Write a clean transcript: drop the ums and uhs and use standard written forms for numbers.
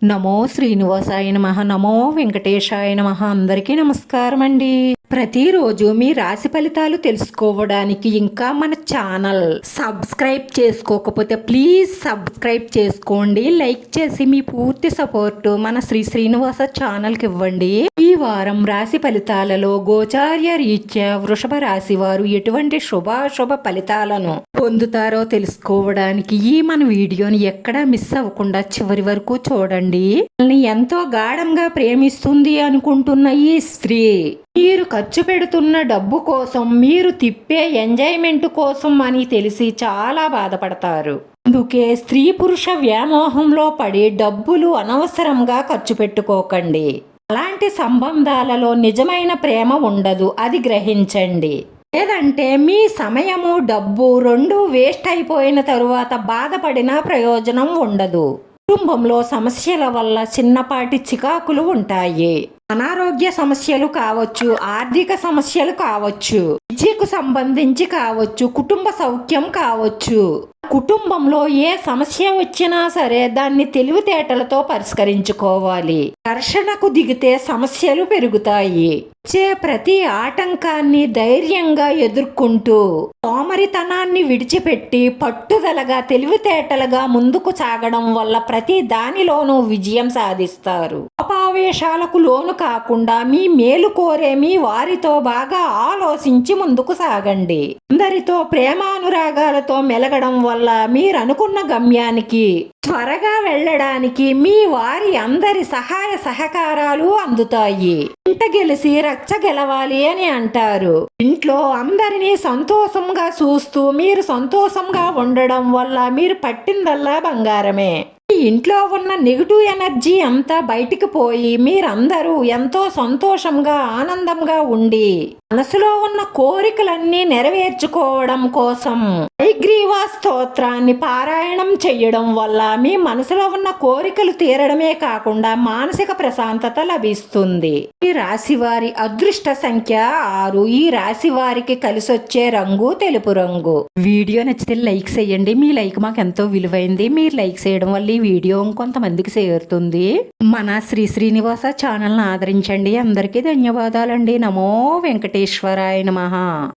నమో శ్రీనివాసాయ నమః. నమో వెంకటేశాయ నమః. అందరికీ నమస్కారం అండి. ప్రతిరోజు మీ రాశి ఫలితాలు తెలుసుకోవడానికి ఇంకా మన ఛానల్ సబ్స్క్రైబ్ చేసుకోకపోతే ప్లీజ్ సబ్స్క్రైబ్ చేసుకోండి. లైక్ చేసి మీ పూర్తి సపోర్ట్ మన శ్రీనివాస ఛానల్కి ఇవ్వండి. ఈ వారం రాశి ఫలితాలలో గోచార్య రీత్యా వృషభ రాశి వారు ఎటువంటి శుభాశుభ ఫలితాలను పొందుతారో తెలుసుకోవడానికి ఈ మన వీడియోని ఎక్కడా మిస్ అవ్వకుండా చివరి వరకు చూడండి. ఎంతో గాఢంగా ప్రేమిస్తుంది అనుకుంటున్న ఈ స్త్రీ మీరు ఖర్చు పెడుతున్న డబ్బు కోసం, మీరు తిప్పే ఎంజాయ్మెంట్ కోసం అని తెలిసి చాలా బాధపడతారు. అందుకే స్త్రీ పురుష వ్యామోహంలో పడి డబ్బులు అనవసరంగా ఖర్చు పెట్టుకోకండి. అలాంటి సంబంధాలలో నిజమైన ప్రేమ ఉండదు, అది గ్రహించండి. లేదంటే మీ సమయము డబ్బు రెండూ వేస్ట్ అయిపోయిన తరువాత బాధపడినా ప్రయోజనం ఉండదు. కుటుంబంలో సమస్యల వల్ల చిన్నపాటి చికాకులు ఉంటాయి. అనారోగ్య సమస్యలు కావచ్చు, ఆర్థిక సమస్యలు కావచ్చు, విద్యకు సంబంధించి కావచ్చు, కుటుంబ సౌఖ్యం కావచ్చు. కుటుంబంలో ఏ సమస్య వచ్చినా సరే దాన్ని తెలివితేటలతో పరిష్కరించుకోవాలి. ఘర్షణకు దిగితే సమస్యలు పెరుగుతాయి. వచ్చే ప్రతి ఆటంకాన్ని ధైర్యంగా ఎదుర్కొంటూ సోమరితనాన్ని విడిచిపెట్టి పట్టుదలగా తెలివితేటలుగా ముందుకు సాగడం వల్ల ప్రతి దానిలోనూ విజయం సాధిస్తారు. కోపావేశాలకు లోను కాకుండా మీ మేలు కోరే మీ వారితో బాగా ఆలోచించి ముందుకు సాగండి. అందరితో ప్రేమానురాగాలతో మెలగడం వల్ల మీరు అనుకున్న గమ్యానికి త్వరగా వెళ్ళడానికి మీ వారి అందరి సహాయ సహకారాలు అందుతాయి. ఇంట గెలిసి రచ్చ గెలవాలి అని అంటారు. ఇంట్లో అందరినీ సంతోషంగా చూస్తూ మీరు సంతోషంగా ఉండడం వల్ల మీరు పట్టిందల్లా బంగారమే. మీ ఇంట్లో ఉన్న నెగిటివ్ ఎనర్జీ అంతా బయటికి పోయి మీరందరూ ఎంతో సంతోషంగా ఆనందంగా ఉండి మనసులో ఉన్న కోరికలన్నీ నెరవేర్చుకోవడం కోసం హయగ్రీవ స్తోత్రాన్ని పారాయణం చెయ్యడం వల్ల మీ మనసులో ఉన్న కోరికలు తీరడమే కాకుండా మానసిక ప్రశాంతత లభిస్తుంది. ఈ రాశి వారి అదృష్ట సంఖ్య 6. ఈ రాశి వారికి కలిసొచ్చే రంగు తెలుపు రంగు. వీడియో నచ్చితే లైక్ చేయండి. మీ లైక్ మాకు ఎంతో విలువైంది. మీరు లైక్ చేయడం వల్ల ఈ వీడియో కొంతమందికి చేరుతుంది. మన శ్రీనివాస ఛానల్ని ఆదరించండి. అందరికీ ధన్యవాదాలండి. నమో వెంకటేశ్వరాయ నమః.